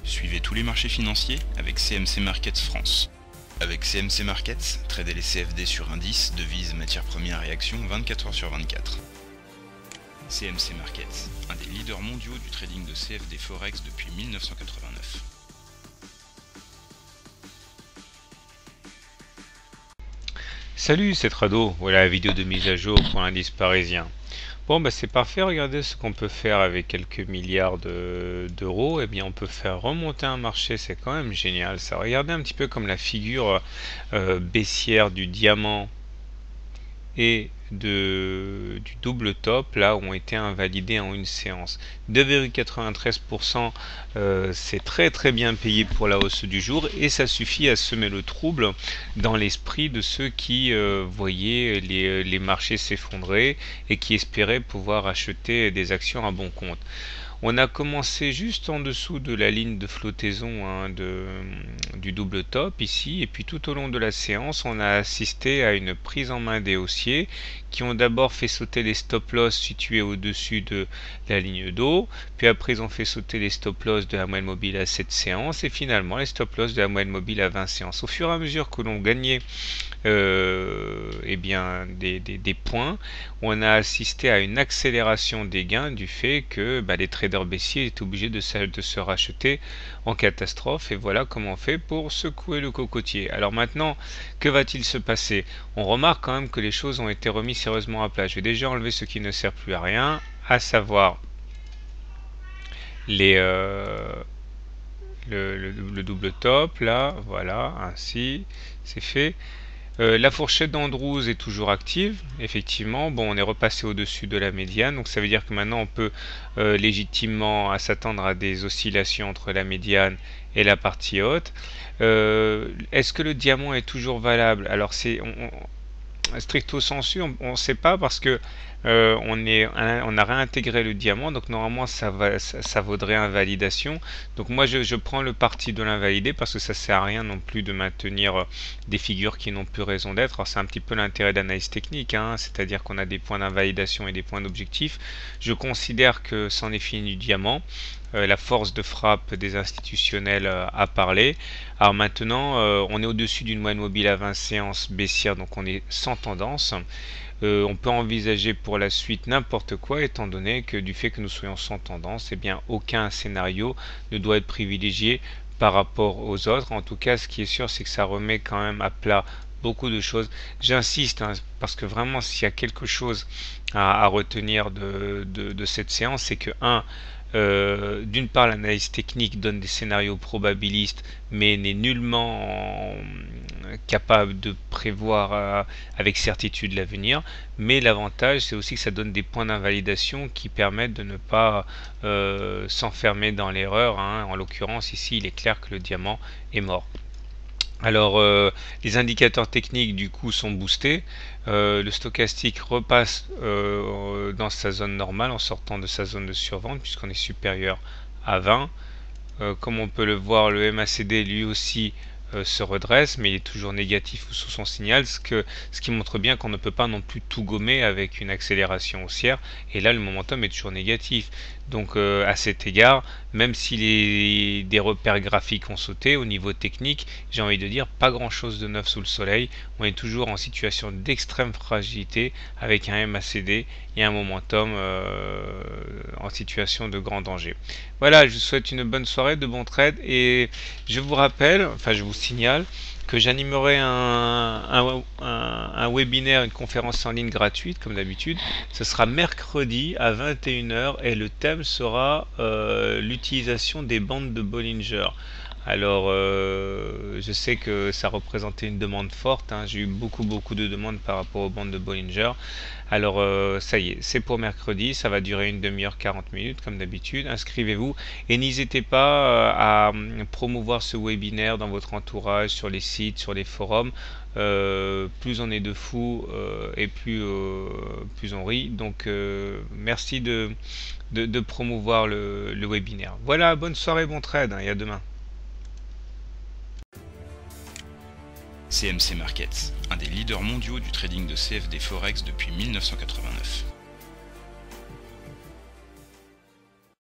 Suivez tous les marchés financiers avec CMC Markets France. Avec CMC Markets, tradez les CFD sur indices, devises, matières premières et actions 24 heures sur 24. CMC Markets, un des leaders mondiaux du trading de CFD Forex depuis 1989. Salut, c'est Trado, voilà la vidéo de mise à jour pour l'indice parisien. Bon, bah c'est parfait, regardez ce qu'on peut faire avec quelques milliards d'euros. Eh bien, on peut faire remonter un marché, c'est quand même génial ça. Regardez un petit peu comme la figure baissière du diamant et du double top là ont été invalidés en une séance. 2,93%, c'est très bien payé pour la hausse du jour et ça suffit à semer le trouble dans l'esprit de ceux qui voyaient les marchés s'effondrer et qui espéraient pouvoir acheter des actions à bon compte. On a commencé juste en dessous de la ligne de flottaison du double top ici, et puis tout au long de la séance on a assisté à une prise en main des haussiers qui ont d'abord fait sauter les stop loss situés au-dessus de la ligne d'eau, puis après ils ont fait sauter les stop loss de la moyenne mobile à 7 séances et finalement les stop loss de la moyenne mobile à 20 séances. Au fur et à mesure que l'on gagnait eh bien, des points, on a assisté à une accélération des gains du fait que les traders baissiers étaient obligés de se racheter en catastrophe, et voilà comment on fait pour secouer le cocotier. Alors maintenant, que va-t-il se passer? On remarque quand même que les choses ont été remises sérieusement à plat. Je vais déjà enlever ce qui ne sert plus à rien, à savoir les le double top là, voilà, ainsi c'est fait. La fourchette d'Andrews est toujours active, effectivement. Bon, on est repassé au-dessus de la médiane, donc ça veut dire que maintenant on peut légitimement s'attendre à des oscillations entre la médiane et la partie haute. Est-ce que le diamant est toujours valable? Alors stricto sensu, on ne sait pas parce que on a réintégré le diamant, donc normalement ça vaudrait invalidation. Donc moi je prends le parti de l'invalider parce que ça sert à rien non plus de maintenir des figures qui n'ont plus raison d'être. Alors c'est un petit peu l'intérêt d'analyse technique, hein, c'est-à-dire qu'on a des points d'invalidation et des points d'objectif. Je considère que c'en est fini du diamant. La force de frappe des institutionnels a parlé. Alors maintenant, on est au-dessus d'une moyenne mobile à 20 séances baissière, donc on est sans tendance. On peut envisager pour la suite n'importe quoi, étant donné que du fait que nous soyons sans tendance, eh bien aucun scénario ne doit être privilégié par rapport aux autres. En tout cas, ce qui est sûr, c'est que ça remet quand même à plat beaucoup de choses. J'insiste, hein, parce que vraiment, s'il y a quelque chose à retenir de cette séance, c'est que d'une part, l'analyse technique donne des scénarios probabilistes, mais n'est nullement capable de prévoir avec certitude l'avenir. Mais l'avantage, c'est aussi que ça donne des points d'invalidation qui permettent de ne pas s'enfermer dans l'erreur, hein. En l'occurrence, ici, il est clair que le diamant est mort. Alors les indicateurs techniques du coup sont boostés, le stochastique repasse dans sa zone normale en sortant de sa zone de survente puisqu'on est supérieur à 20. Comme on peut le voir, le MACD lui aussi se redresse, mais il est toujours négatif sous son signal, ce qui montre bien qu'on ne peut pas non plus tout gommer avec une accélération haussière, et là le momentum est toujours négatif. Donc à cet égard, même si des repères graphiques ont sauté, au niveau technique, j'ai envie de dire pas grand chose de neuf sous le soleil. On est toujours en situation d'extrême fragilité avec un MACD et un momentum en situation de grand danger. Voilà, je vous souhaite une bonne soirée, de bons trades, et je vous rappelle, enfin je vous signale que j'animerai un webinaire, une conférence en ligne gratuite comme d'habitude. Ce sera mercredi à 21 h et le thème sera l'utilisation des bandes de Bollinger. Alors je sais que ça représentait une demande forte, hein. J'ai eu beaucoup de demandes par rapport aux bandes de Bollinger. Alors ça y est, c'est pour mercredi, ça va durer une demi-heure, 40 minutes comme d'habitude. Inscrivez-vous et n'hésitez pas à promouvoir ce webinaire dans votre entourage, sur les sites, sur les forums. Plus on est de fous et plus on rit. Donc merci de promouvoir le webinaire. Voilà, bonne soirée, bon trade, hein, et à demain. CMC Markets, un des leaders mondiaux du trading de CFD Forex depuis 1989.